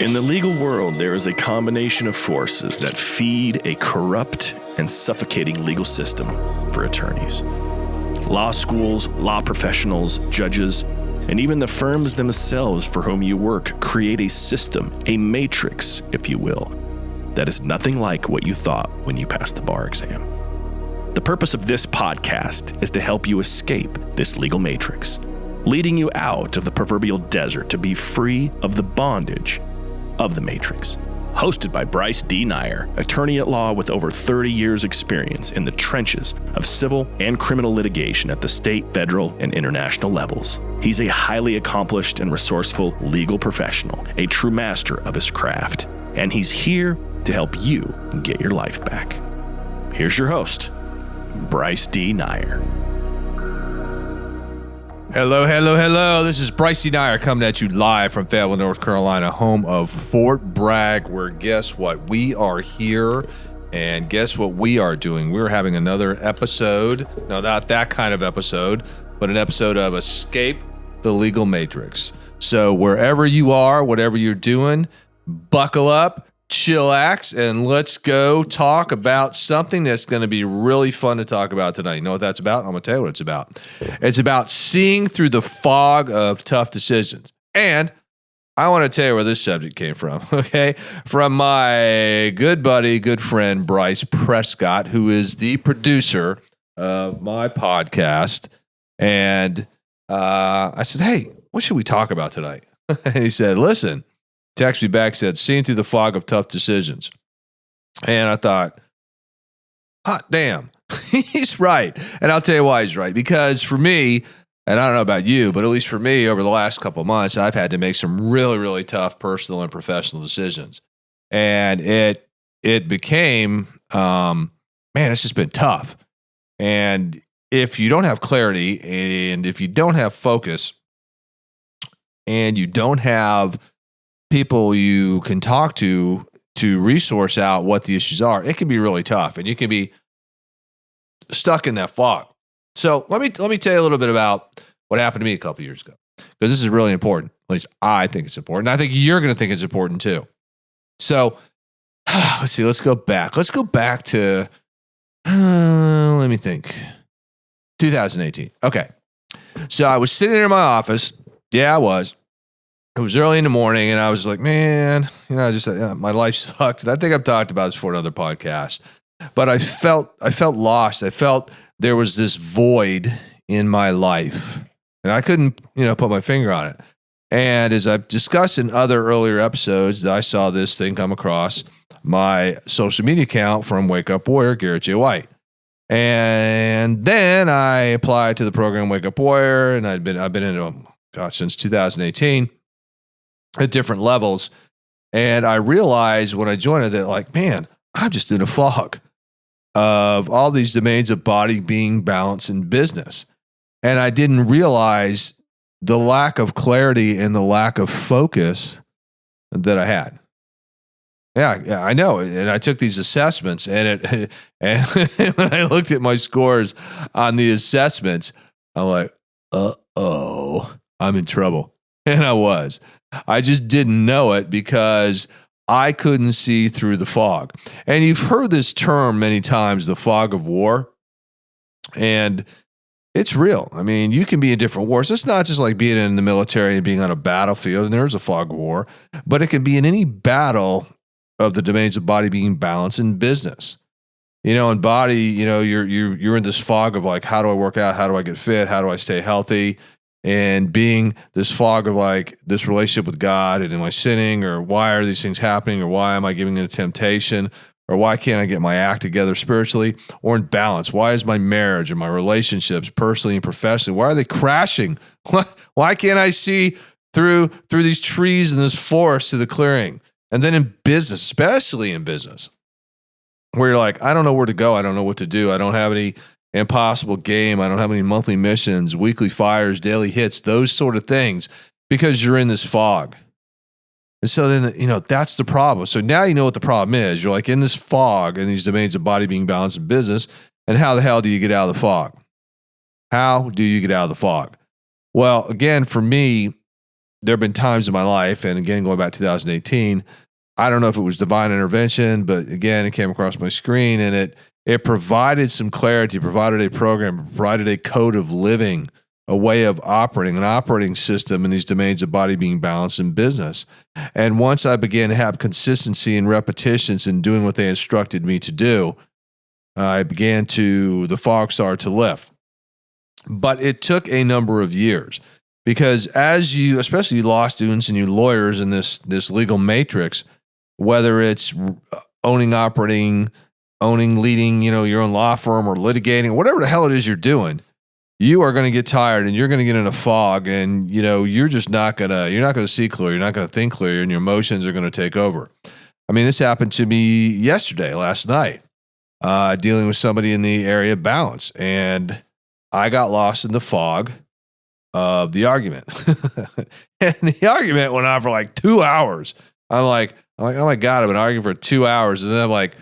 In the legal world, there is a combination of forces that feed a corrupt and suffocating legal system for attorneys. Law schools, law professionals, judges, and even the firms themselves for whom you work create a system, a matrix, if you will, that is nothing like what you thought when you passed the bar exam. The purpose of this podcast is to help you escape this legal matrix, leading you out of the proverbial desert to be free of the bondage of the matrix. Hosted by Bryce D. Nyer, attorney at law with over 30 years experience in the trenches of civil and criminal litigation at the state, federal, and international levels. He's a highly accomplished and resourceful legal professional, a true master of his craft, and he's here to help you get your life back. Here's your host, Bryce D. Nyer. Hello. This is Bryce D. Nyer coming at you live from Fayetteville, North Carolina, home of Fort Bragg, where guess what? We are here, and guess what we are doing? We're having another episode. No, not that kind of episode, but an episode of Escape the Legal Matrix. So wherever you are, whatever you're doing, buckle up, chillax, and let's go talk about something that's going to be really fun to talk about tonight. You know what that's about? I'm going to tell you what it's about. It's about seeing through the fog of tough decisions. And I want to tell you where this subject came from, okay? From my good buddy, good friend, Bryce Prescott, who is the producer of my podcast. And I said, hey, what should we talk about tonight? And he said, listen, text me back, said, seeing through the fog of tough decisions. And I thought, hot damn, he's right. And I'll tell you why he's right. Because for me, and I don't know about you, but at least for me, over the last couple of months, I've had to make some really, really tough personal and professional decisions. And it became, it's just been tough. And if you don't have clarity, and if you don't have focus, and you don't have people you can talk to resource out what the issues are, it can be really tough, and you can be stuck in that fog. So let me tell you a little bit about what happened to me a couple years ago, because this is really important. At least I think it's important. I think you're going to think it's important too. So let's see. Let's go back. Let's go back to let me think. 2018. Okay. So I was sitting in my office. Yeah, I was. It was early in the morning, and I was like, man, my life sucked. And I think I've talked about this for another podcast, but I felt lost. I felt there was this void in my life, and I couldn't, put my finger on it. And as I've discussed in other earlier episodes, I saw this thing come across my social media account from Wake Up Warrior, Garrett J. White. And then I applied to the program Wake Up Warrior, and I've been in it, since 2018. At different levels. And I realized when I joined it that, like, man, I'm just in a fog of all these domains of body, being, balance, and business. And I didn't realize the lack of clarity and the lack of focus that I had. Yeah, I know. And I took these assessments, and when I looked at my scores on the assessments, I'm like, I'm in trouble. And I was. I just didn't know it because I couldn't see through the fog. And you've heard this term many times, the fog of war. And it's real. I mean, you can be in different wars. It's not just like being in the military and being on a battlefield, and there's a fog of war, but it can be in any battle of the domains of body, being, balance, and business. In body, you're in this fog of like, how do I work out? How do I get fit? How do I stay healthy? And being this fog of like this relationship with God, and am I sinning, or why are these things happening, or why am I giving into temptation, or why can't I get my act together spiritually, or in balance? Why is my marriage and my relationships personally and professionally, why are they crashing? Why can't I see through these trees in this forest to the clearing? And then in business, especially in business, where you're like, I don't know where to go. I don't know what to do. I don't have any impossible game. I don't have any monthly missions, weekly fires, daily hits, those sort of things, because you're in this fog. And so then, that's the problem. So now you know what the problem is. You're like in this fog in these domains of body, being, balance, and business. And how the hell do you get out of the fog? How do you get out of the fog? Well, again, for me, there have been times in my life, and again, going back to 2018, I don't know if it was divine intervention, but again, it came across my screen and it provided some clarity, provided a program, provided a code of living, a way of operating, an operating system in these domains of body, being, balance, and business. And once I began to have consistency and repetitions in doing what they instructed me to do, the fog started to lift. But it took a number of years because especially you law students and you lawyers in this legal matrix, whether it's owning, operating, leading, your own law firm or litigating, whatever the hell it is you're doing, you are going to get tired and you're going to get in a fog and, you're not going to see clear. You're not going to think clear and your emotions are going to take over. I mean, this happened to me last night, dealing with somebody in the area of balance, and I got lost in the fog of the argument. And the argument went on for like 2 hours. I'm like, oh my God, I've been arguing for 2 hours. And then I'm like,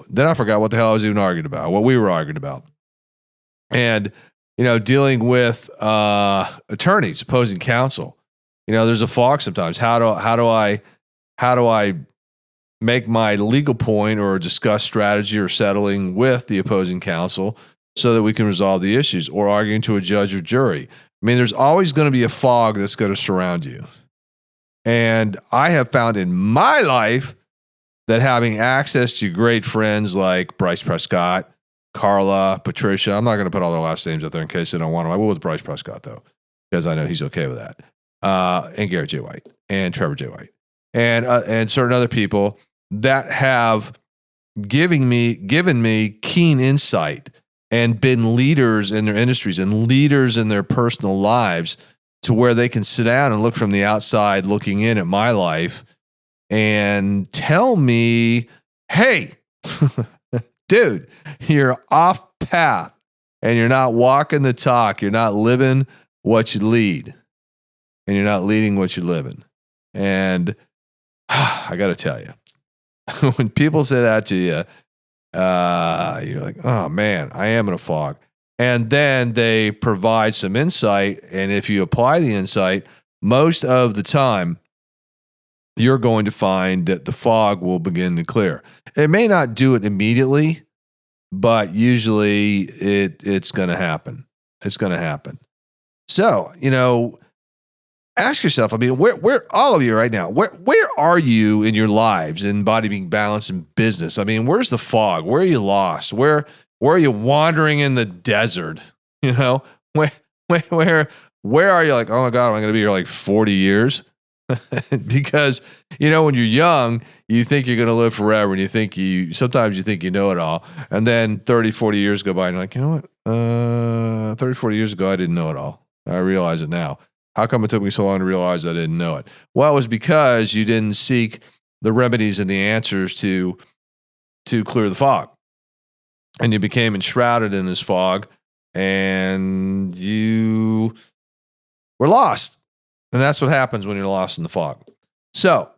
then I forgot what the hell I was even arguing about, what we were arguing about. And, dealing with attorneys, opposing counsel, there's a fog sometimes. How do I make my legal point or discuss strategy or settling with the opposing counsel so that we can resolve the issues, or arguing to a judge or jury? I mean, there's always going to be a fog that's going to surround you. And I have found in my life that having access to great friends like Bryce Prescott, Carla, Patricia, I'm not going to put all their last names out there in case they don't want them. I will with Bryce Prescott, though, because I know he's okay with that. And Garrett J. White and Trevor J. White and certain other people that have given me keen insight and been leaders in their industries and leaders in their personal lives, to where they can sit down and look from the outside looking in at my life and tell me, hey, dude, you're off path and you're not walking the talk. You're not living what you lead, and you're not leading what you live in. And I got to tell you, when people say that to you, you're like, oh man, I am in a fog. And then they provide some insight. And if you apply the insight, most of the time, you're going to find that the fog will begin to clear. It may not do it immediately, but usually it's going to happen. It's going to happen. So, ask yourself, I mean, where all of you right now, where are you in your lives, in body, being, balance, and business? I mean, where's the fog? Where are you lost? Where are you wandering in the desert? Where are you like, oh my God, I'm going to be here like 40 years? Because, when you're young, you think you're going to live forever, and sometimes you think you know it all. And then 30, 40 years go by and you're like, you know what? 30, 40 years ago, I didn't know it all. I realize it now. How come it took me so long to realize I didn't know it? Well, it was because you didn't seek the remedies and the answers to clear the fog. And you became enshrouded in this fog, and you were lost. And that's what happens when you're lost in the fog. So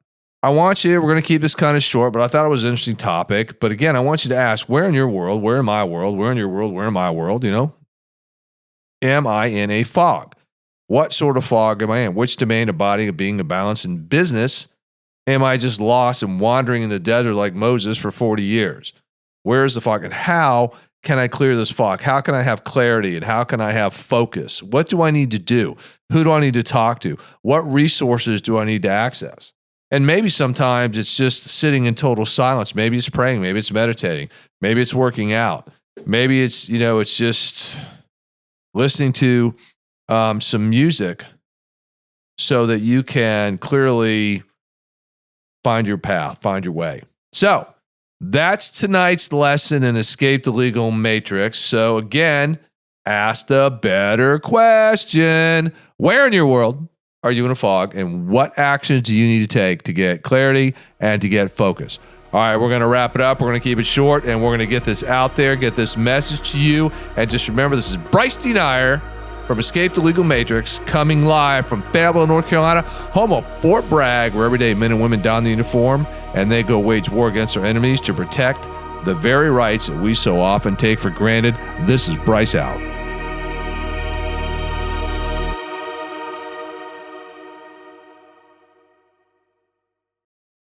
we're going to keep this kind of short, but I thought it was an interesting topic. But again, I want you to ask, where in your world, where in my world, where in your world, where in my world, am I in a fog? What sort of fog am I in? Which domain of body, of being, of balance, and business am I just lost and wandering in the desert like Moses for 40 years? Where is the fog? And how can I clear this fog? How can I have clarity? And how can I have focus? What do I need to do? Who do I need to talk to? What resources do I need to access? And maybe sometimes it's just sitting in total silence. Maybe it's praying. Maybe it's meditating. Maybe it's working out. Maybe it's, it's just listening to some music so that you can clearly find your path, find your way. So that's tonight's lesson in Escape the Legal Matrix. So again, ask the better question. Where in your world are you in a fog, and what actions do you need to take to get clarity and to get focus? All right, we're going to wrap it up. We're going to keep it short, and we're going to get this out there, get this message to you. And just remember, this is Bryce D. Nyer from Escape the Legal Matrix, coming live from Fayetteville, North Carolina, home of Fort Bragg, where every day men and women don the uniform and they go wage war against their enemies to protect the very rights that we so often take for granted. This is Bryce out.